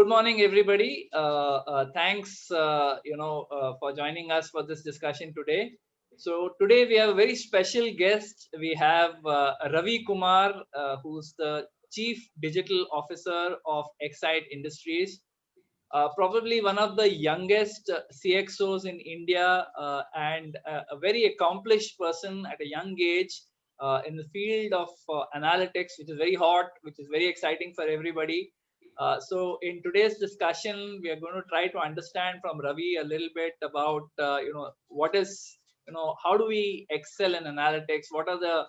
Good morning, everybody. Thanks, for joining us for this discussion today. So today we have a very special guest. We have Ravi Kumar, who's the Chief Digital Officer of Excite Industries, probably one of the youngest CXOs in India, and a very accomplished person at a young age in the field of analytics, which is very hot, which is very exciting for everybody. So in today's discussion, we are going to try to understand from Ravi a little bit about, what is, how do we excel in analytics? What are the,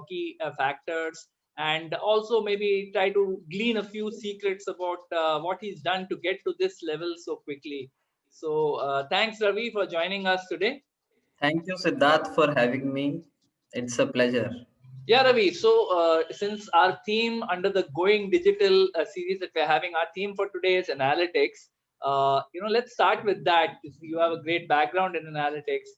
key factors? And also maybe try to glean a few secrets about what he's done to get to this level so quickly. So thanks, Ravi, for joining us today. Thank you, Siddharth, for having me. It's a pleasure. Yeah, Ravi. So since our theme under the Going Digital series that we're having, our theme for today is analytics. Let's start with that. You have a great background in analytics.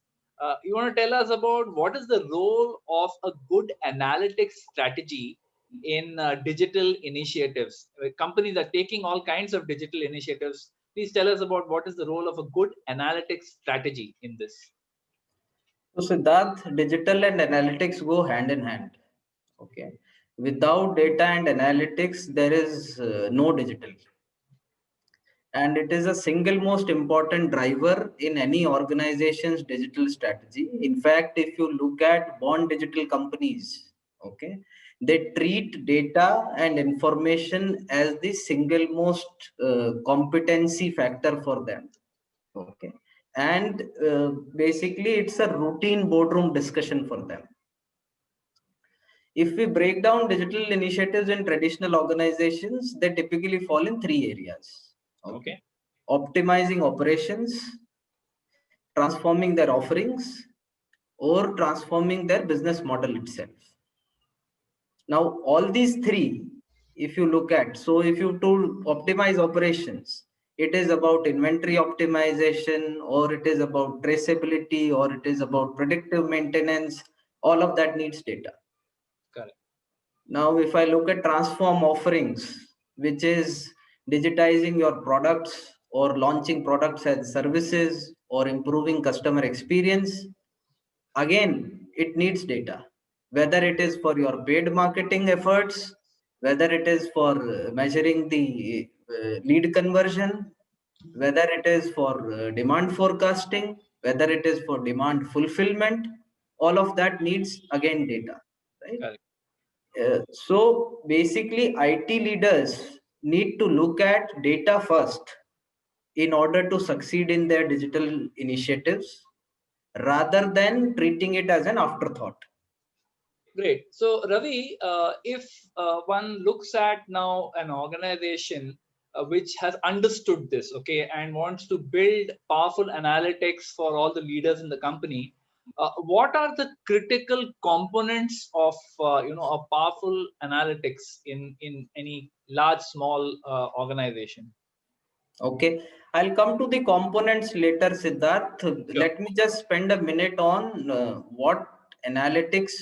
You want to tell us about what is the role of a good analytics strategy in digital initiatives? Companies are taking all kinds of digital initiatives. Please tell us about what is the role of a good analytics strategy in this. So, Siddharth, digital and analytics go hand in hand. Okay. Without data and analytics, there is no digital. And it is a single most important driver in any organization's digital strategy. In fact, if you look at born digital companies, okay, they treat data and information as the single most competency factor for them. Okay. And basically, it's a routine boardroom discussion for them. If we break down digital initiatives in traditional organizations, they typically fall in three areas. Okay. Optimizing operations, transforming their offerings, or transforming their business model itself. Now, all these three, if you look at, so if you to optimize operations, it is about inventory optimization, or it is about traceability, or it is about predictive maintenance. All of that needs data. Correct. Now, if I look at transform offerings, which is digitizing your products or launching products as services or improving customer experience, again, it needs data. Whether it is for your paid marketing efforts, whether it is for measuring the lead conversion, whether it is for demand forecasting, whether it is for demand fulfillment, all of that needs again data, right? Correct. So basically, IT leaders need to look at data first in order to succeed in their digital initiatives rather than treating it as an afterthought. Great. So, Ravi, if one looks at now an organization which has understood this, okay, and wants to build powerful analytics for all the leaders in the company, what are the critical components of a powerful analytics in any large, small organization? Okay, I'll come to the components later, Siddharth. Sure. Let me just spend a minute on what analytics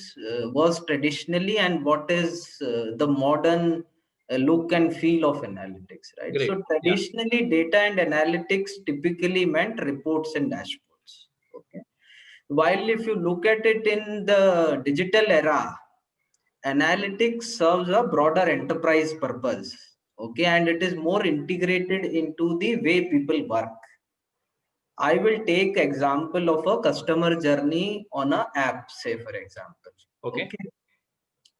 was traditionally and what is the modern look and feel of analytics, right? Great. So Yeah. traditionally, data and analytics typically meant reports and dashboards. Okay, while if you look at it in the digital era, analytics serves a broader enterprise purpose. Okay, and it is more integrated into the way people work. I will take example of a customer journey on a app, say for example. Okay. Okay,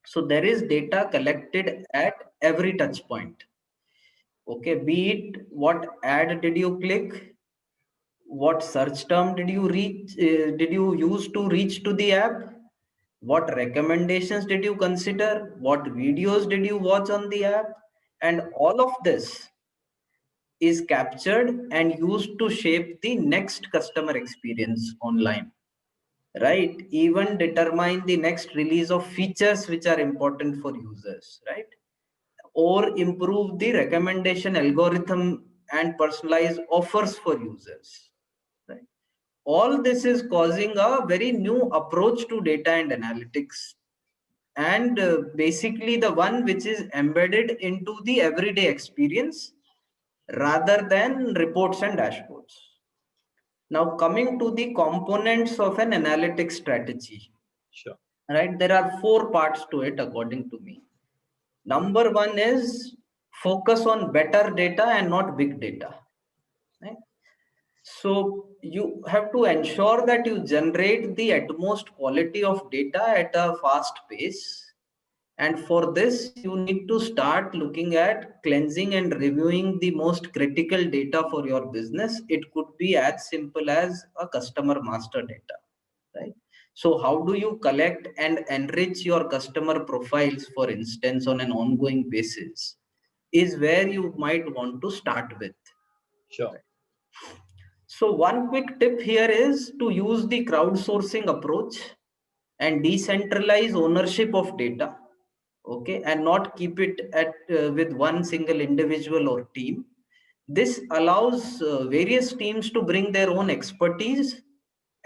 so there is data collected at every touch point. Okay, be it what ad did you click, what search term did you did you use to reach to the app, what recommendations did you consider, what videos did you watch on the app, and all of this is captured and used to shape the next customer experience online, right? Even determine the next release of features which are important for users, right? Or improve the recommendation algorithm and personalize offers for users, right? All this is causing a very new approach to data and analytics, and basically the one which is embedded into the everyday experience, rather than reports and dashboards. Now, coming to the components of an analytics strategy, Sure. right? There are 4 parts to it, according to me. Number 1 is focus on better data and not big data. Right? So you have to ensure that you generate the utmost quality of data at a fast pace. And for this, you need to start looking at cleansing and reviewing the most critical data for your business. It could be as simple as a customer master data, right? So how do you collect and enrich your customer profiles, for instance, on an ongoing basis, is where you might want to start with. Sure. So one quick tip here is to use the crowdsourcing approach and decentralize ownership of data, okay, and not keep it at with one single individual or team. This allows various teams to bring their own expertise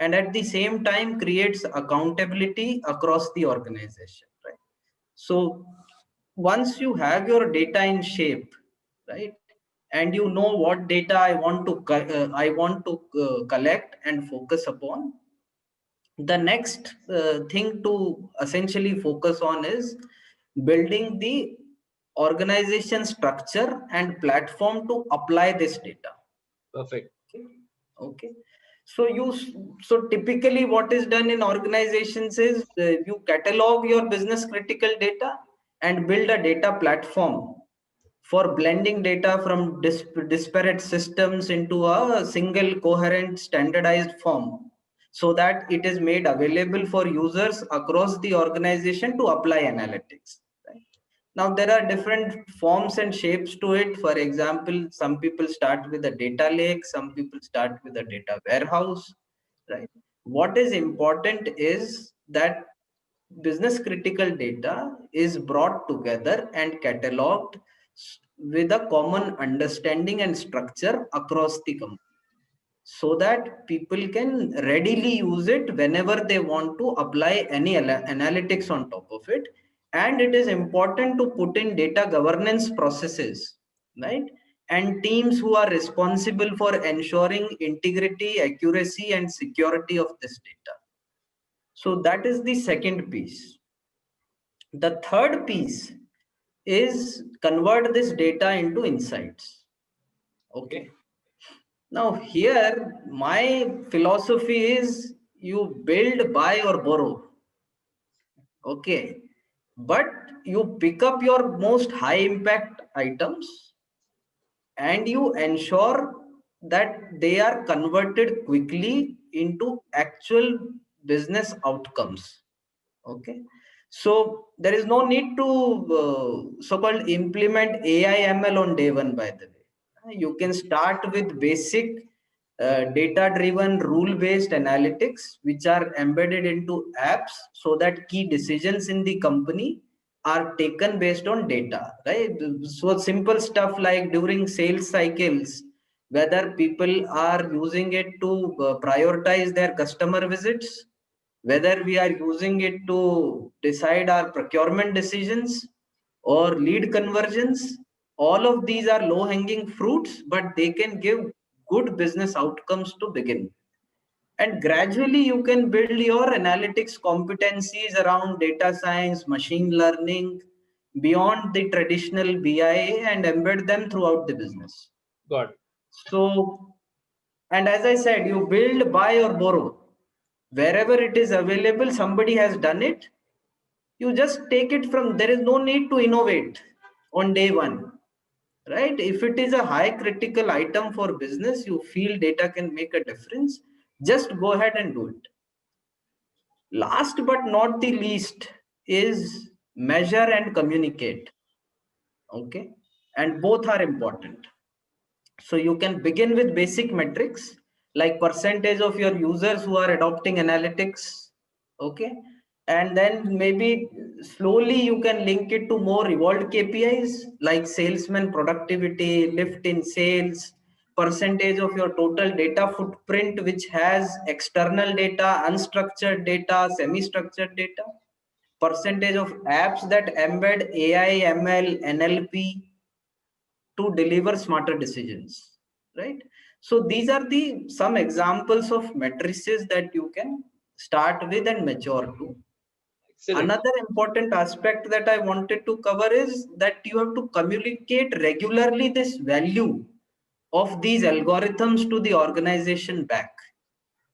and at the same time creates accountability across the organization, right? So once you have your data in shape, right, and you know what data I want to collect and focus upon, the next thing to essentially focus on is building the organization structure and platform to apply this data. Perfect. Okay. Okay. So so typically what is done in organizations is you catalog your business critical data and build a data platform for blending data from disparate systems into a single coherent standardized form, so that it is made available for users across the organization to apply analytics, right? Now there are different forms and shapes to it. For example, some people start with a data lake, some people start with a data warehouse, right? What is important is that business critical data is brought together and cataloged with a common understanding and structure across the company, so that people can readily use it whenever they want to apply any analytics on top of it. And it is important to put in data governance processes, right, and teams who are responsible for ensuring integrity, accuracy and security of this data. So that is the second piece. The third piece is convert this data into insights. Okay. Now here my philosophy is you build, buy or borrow. Okay. But you pick up your most high impact items and you ensure that they are converted quickly into actual business outcomes. Okay. So there is no need to so-called implement AI ML on day one, by the way. You can start with basic data-driven rule-based analytics, which are embedded into apps so that key decisions in the company are taken based on data, right? So simple stuff like during sales cycles, whether people are using it to prioritize their customer visits, whether we are using it to decide our procurement decisions or lead conversions, all of these are low hanging fruits, but they can give good business outcomes to begin with. And gradually you can build your analytics competencies around data science, machine learning, beyond the traditional BIA, and embed them throughout the business. Got it. So, and as I said, you build, buy or borrow. Wherever it is available, somebody has done it. You just take it from, there is no need to innovate on day one, right? If it is a high critical item for business, you feel data can make a difference, just go ahead and do it. Last but not the least is measure and communicate. Okay. And both are important. So you can begin with basic metrics like percentage of your users who are adopting analytics. Okay. And then maybe slowly you can link it to more evolved KPIs like salesman productivity, lift in sales, percentage of your total data footprint, which has external data, unstructured data, semi-structured data, percentage of apps that embed AI, ML, NLP, to deliver smarter decisions, right? So these are the some examples of matrices that you can start with and mature to. Excellent. Another important aspect that I wanted to cover is that you have to communicate regularly this value of these algorithms to the organization back,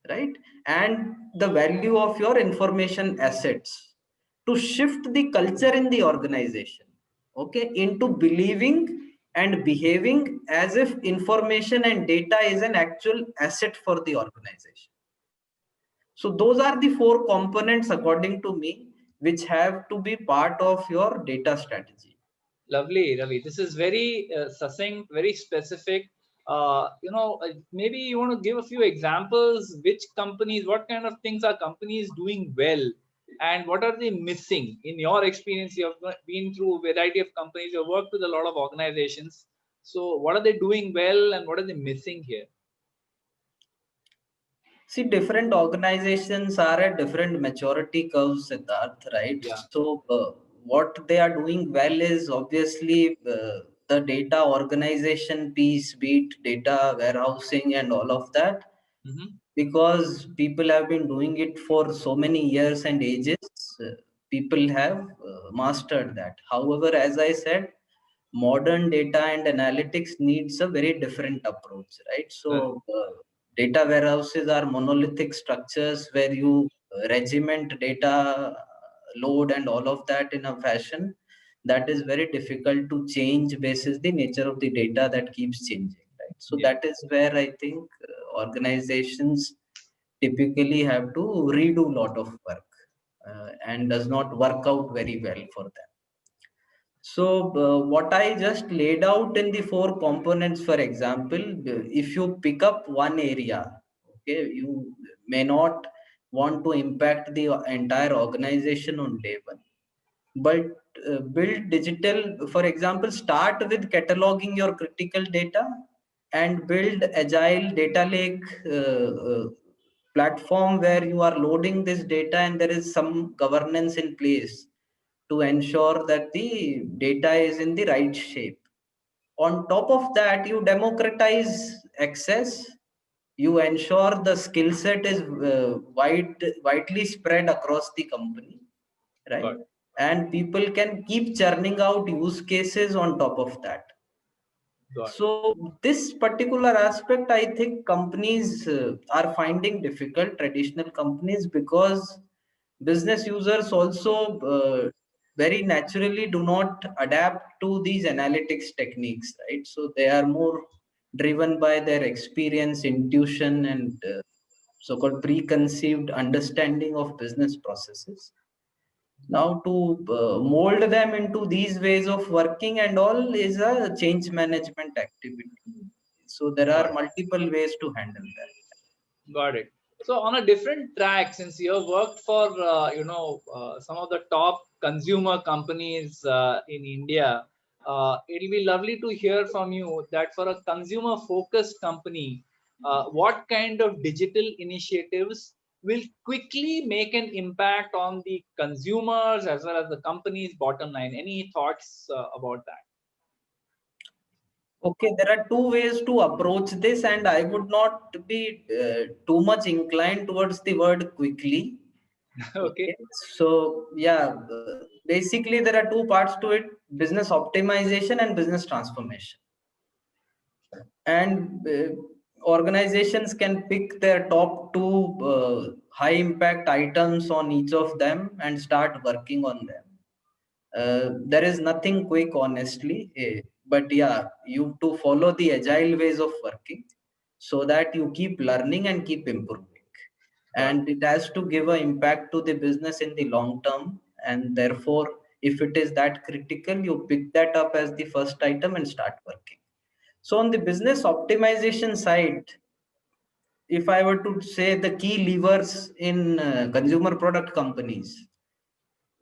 right? And the value of your information assets to shift the culture in the organization, okay, into believing and behaving as if information and data is an actual asset for the organization. So those are the four components, according to me, which have to be part of your data strategy. Lovely, Ravi. This is very succinct, very specific. Maybe you want to give a few examples. Which companies, what kind of things are companies doing well, and what are they missing? In your experience, you have been through a variety of companies. You have worked with a lot of organizations. So, what are they doing well, and what are they missing here? See, different organizations are at different maturity curves, Siddharth, right? Yeah. So, what they are doing well is obviously the data organization piece, be it data warehousing and all of that, Mm-hmm. because people have been doing it for so many years and ages. People have mastered that. However, as I said, modern data and analytics needs a very different approach, right? Right. So data warehouses are monolithic structures where you regiment data load and all of that in a fashion that is very difficult to change basis the nature of the data that keeps changing, right? So Yeah. that is where I think organizations typically have to redo a lot of work and does not work out very well for them. So, what I just laid out in the four components, for example, if you pick up one area, okay, you may not want to impact the entire organization on day one, but build digital, for example, start with cataloging your critical data and build agile data lake platform where you are loading this data and there is some governance in place to ensure that the data is in the right shape. On top of that, you democratize access. You ensure the skill set is widely spread across the company, right? Got it. And people can keep churning out use cases on top of that. Got it. So this particular aspect, I think companies are finding difficult, traditional companies, because business users also very naturally do not adapt to these analytics techniques, right? So they are more driven by their experience, intuition, and so-called preconceived understanding of business processes. Now to mold them into these ways of working and all is a change management activity. So there Got are it. multiple ways to handle that. Got it. So on a different track, since you have worked for some of the top consumer companies in India, it'll be lovely to hear from you that for a consumer-focused company, what kind of digital initiatives will quickly make an impact on the consumers as well as the company's bottom line? Any thoughts about that? Okay, there are two ways to approach this, and I would not be too much inclined towards the word quickly. Okay. Okay, so yeah, basically there are two parts to it: business optimization and business transformation. And organizations can pick their top two high impact items on each of them and start working on them. There is nothing quick, honestly, but yeah, you have to follow the agile ways of working so that you keep learning and keep improving. Got it. And it has to give an impact to the business in the long term. And therefore, if it is that critical, you pick that up as the first item and start working. So on the business optimization side, if I were to say the key levers in consumer product companies,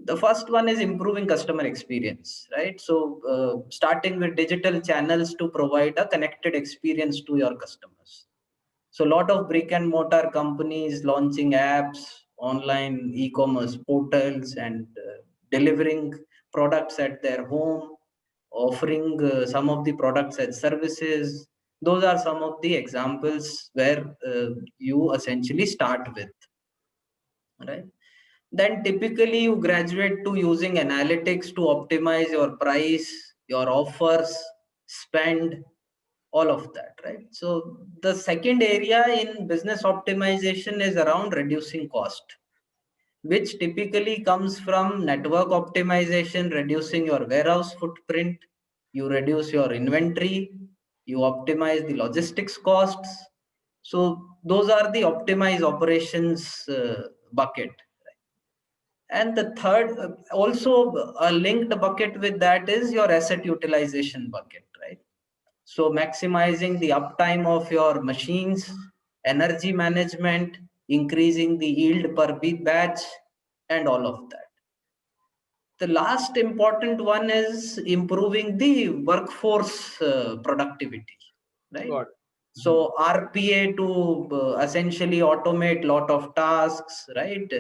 the first one is improving customer experience, right? So starting with digital channels to provide a connected experience to your customers. So a lot of brick and mortar companies launching apps, online e-commerce portals, and delivering products at their home offering some of the products and services. Those are some of the examples where you essentially start with, right? Then typically you graduate to using analytics to optimize your price, your offers, spend, all of that, right? So the second area in business optimization is around reducing cost, which typically comes from network optimization, reducing your warehouse footprint, you reduce your inventory, you optimize the logistics costs. So those are the optimize operations bucket. And the third, also a linked bucket with that is your asset utilization bucket, right? So maximizing the uptime of your machines, energy management, increasing the yield per batch, and all of that. The last important one is improving the workforce productivity, right? Got it. So RPA to essentially automate lot of tasks, right?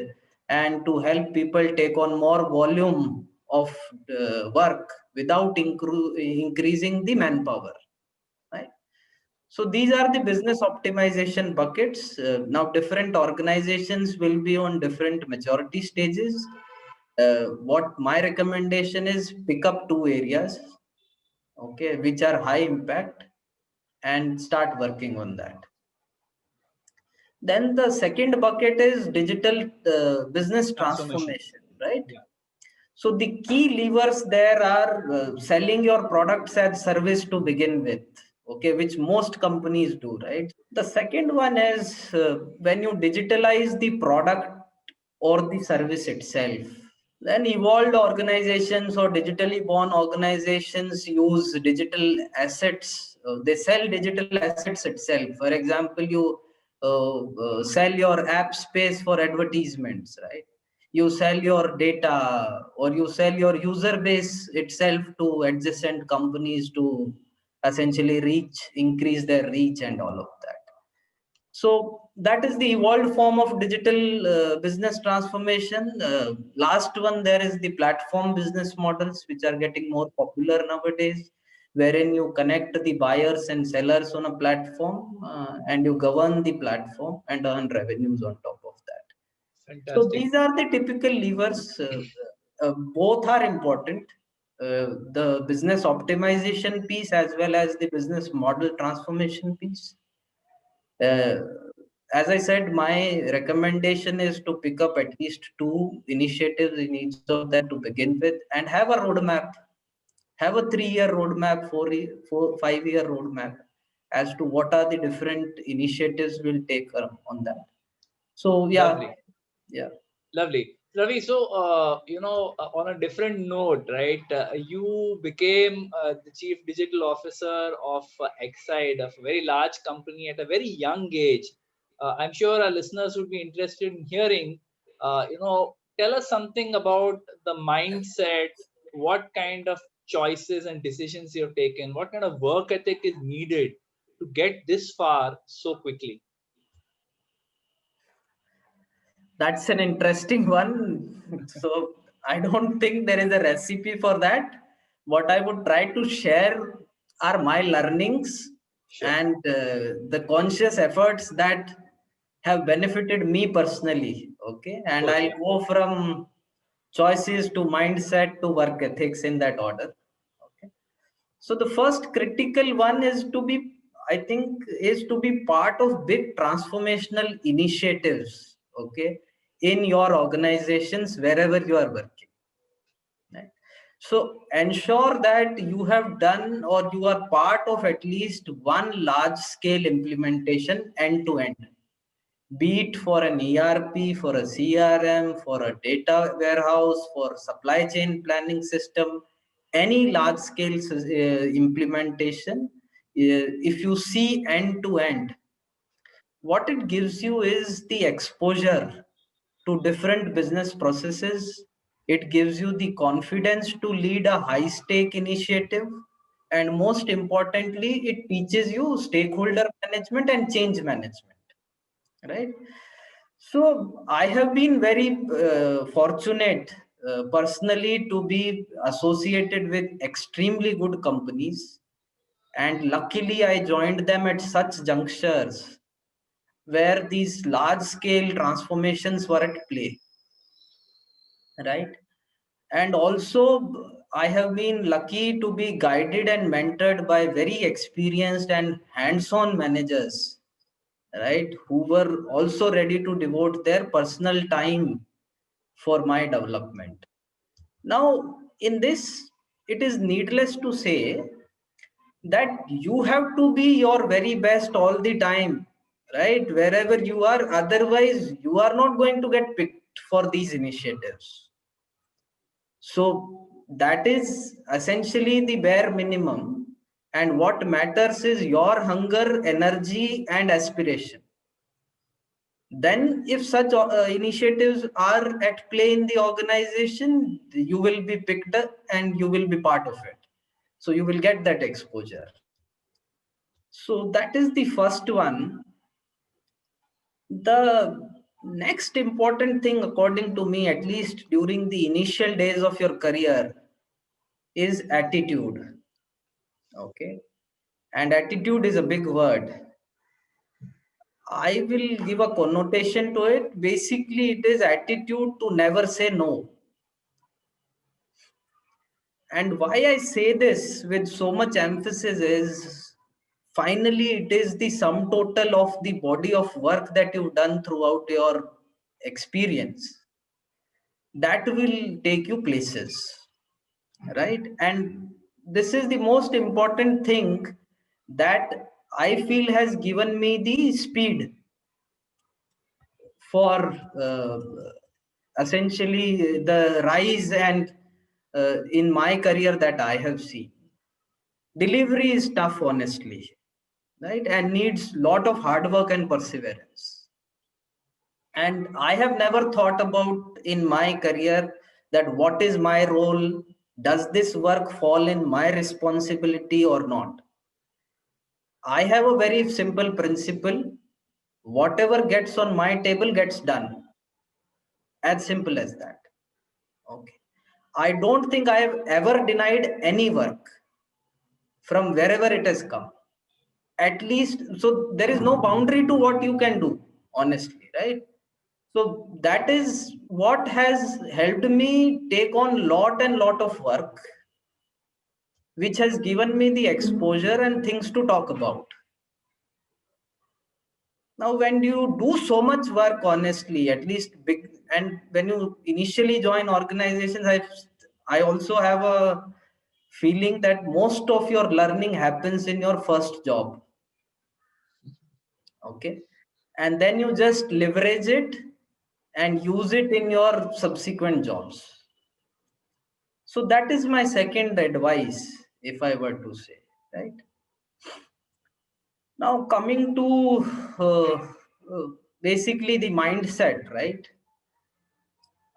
And to help people take on more volume of work without increasing the manpower, right? So these are the business optimization buckets. Now different organizations will be on different maturity stages. What my recommendation is, pick up two areas, okay, which are high impact, and start working on that. Then the second bucket is digital business transformation, right? Yeah. So the key levers there are selling your products as service to begin with, okay, which most companies do, right? The second one is when you digitalize the product or the service itself. Then evolved organizations or digitally born organizations use digital assets. They sell digital assets itself. For example, you sell your app space for advertisements, right? You sell your data or you sell your user base itself to adjacent companies to essentially increase their reach and all of that. So that is the evolved form of digital business transformation. Last one, there is the platform business models, which are getting more popular nowadays, wherein you connect the buyers and sellers on a platform and you govern the platform and earn revenues on top of that. So Fantastic. these are the typical levers. Both are important. The business optimization piece as well as the business model transformation piece. Uh, as I said, my recommendation is to pick up at least two initiatives in each of them to begin with and have a roadmap. Have a 3-year roadmap, 5-year roadmap as to what are the different initiatives we'll take on that. So yeah, Lovely. yeah. Lovely. Ravi, so, on a different note, right, you became the Chief Digital Officer of Exide, of a very large company at a very young age. I'm sure our listeners would be interested in hearing, tell us something about the mindset, what kind of choices and decisions you've taken, what kind of work ethic is needed to get this far so quickly. That's an interesting one. So I don't think there is a recipe for that. What I would try to share are my learnings Sure. and the conscious efforts that have benefited me personally. Okay. And I'll Totally. go from choices to mindset to work ethics in that order. Okay. So the first critical one is to be, I think, is to be part of big transformational initiatives, okay, in your organizations wherever you are working. Right? So ensure that you have done or you are part of at least one large scale implementation end to end, be it for an ERP, for a CRM, for a data warehouse, for supply chain planning system, any large scale implementation. If you see end to end, what it gives you is the exposure to different business processes. It gives you the confidence to lead a high stake initiative. And most importantly, it teaches you stakeholder management and change management, right? So I have been very fortunate personally to be associated with extremely good companies, and luckily I joined them at such junctures where these large scale transformations were at play, right? And also I have been lucky to be guided and mentored by very experienced and hands-on managers, right, who were also ready to devote their personal time for my development. Now, in this, it is needless to say that you have to be your very best all the time, right? Wherever you are, otherwise, you are not going to get picked for these initiatives. So, that is essentially the bare minimum. And what matters is your hunger, energy, and aspiration. Then if such initiatives are at play in the organization, you will be picked up and you will be part of it, so you will get that exposure. So that is the first one. The next important thing, according to me, at least during the initial days of your career, is attitude. Okay, and attitude is a big word. I will give a connotation to it. Basically, it is attitude to never say no. And why I say this with so much emphasis is, finally, it is the sum total of the body of work that you've done throughout your experience that will take you places, right? And this is the most important thing that I feel has given me the speed for essentially the rise and in my career that I have seen. Delivery is tough, honestly, right, and needs lot of hard work and perseverance. And I have never thought about in my career that what is my role, does this work fall in my responsibility or not. I have a very simple principle: whatever gets on my table gets done, as simple as that. Okay, I don't think I have ever denied any work from wherever it has come, at least. So there is no boundary to what you can do, honestly, right? So that is what has helped me take on lot of work, which has given me the exposure and things to talk about. Now when you do so much work, honestly, at least big, and when you initially join organizations, I also have a feeling that most of your learning happens in your first job. Okay, and then you just leverage it and use it in your subsequent jobs. So that is my second advice, if I were to say, right? Now coming to uh, uh, basically the mindset, right?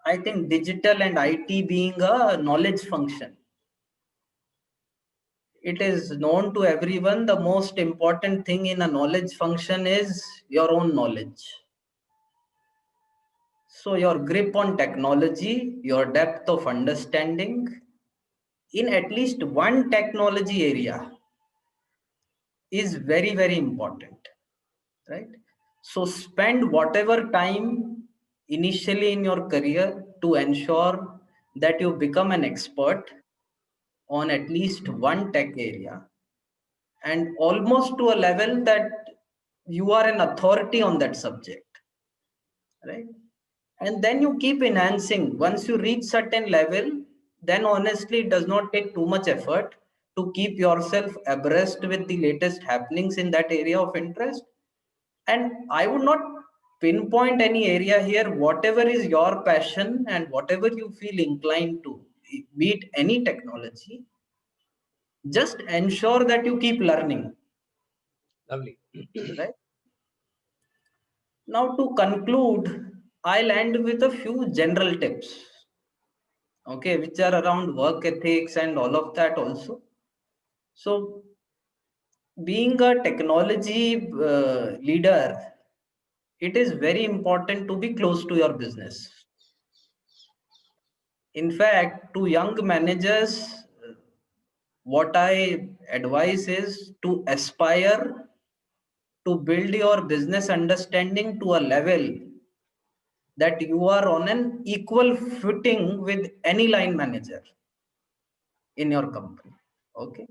I think digital and IT being a knowledge function, it is known to everyone the most important thing in a knowledge function is your own knowledge. So your grip on technology, your depth of understanding in at least one technology area is very important, right? So spend whatever time initially in your career to ensure that you become an expert on at least one tech area, and almost to a level that you are an authority on that subject, right? And then you keep enhancing. Once you reach certain level, then honestly it does not take too much effort to keep yourself abreast with the latest happenings in that area of interest. And I would not pinpoint any area here. Whatever is your passion and whatever you feel inclined to, be it any technology, just ensure that you keep learning. Lovely. Right. Now, to conclude, I'll end with a few general tips, okay, which are around work ethics and all of that also. So, being a technology leader, it is very important to be close to your business. In fact, to young managers, what I advise is to aspire to build your business understanding to a level that you are on an equal footing with any line manager in your company. Okay.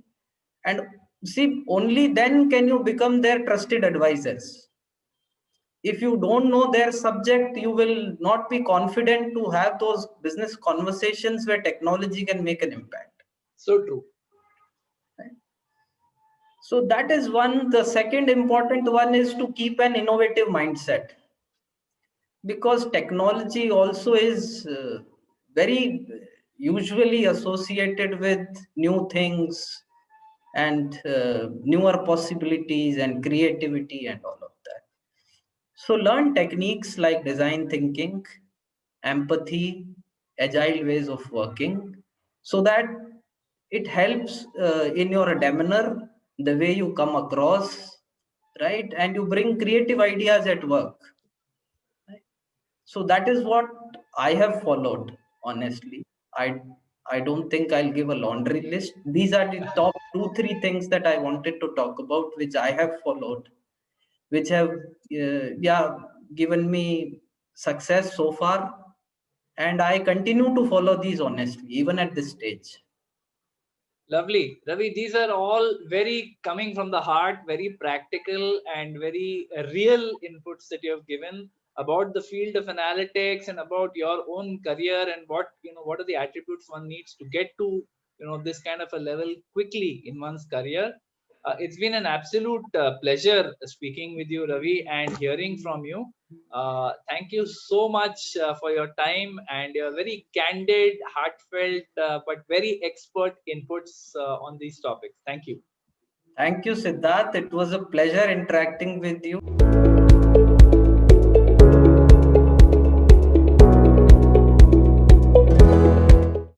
And see, only then can you become their trusted advisors. If you don't know their subject, you will not be confident to have those business conversations where technology can make an impact. So true. So that is one. The second important one is to keep an innovative mindset, because technology also is very usually associated with new things and newer possibilities and creativity and all of that. So learn techniques like design thinking, empathy, agile ways of working, so that it helps in your demeanor, the way you come across, right? And you bring creative ideas at work. Right? So that is what I have followed, honestly. I don't think I'll give a laundry list. These are the top 2, 3 things that I wanted to talk about, which I have followed, which have yeah, given me success so far, and I continue to follow these honestly even at this stage. Lovely. Ravi, these are all very coming from the heart, very practical and very real inputs that you have given about the field of analytics and about your own career and what, what are the attributes one needs to get to, this kind of a level quickly in one's career. It's been an absolute pleasure speaking with you, Ravi, and hearing from you. Thank you so much for your time and your very candid, heartfelt, but very expert inputs on these topics. Thank you. Thank you, Siddharth. It was a pleasure interacting with you.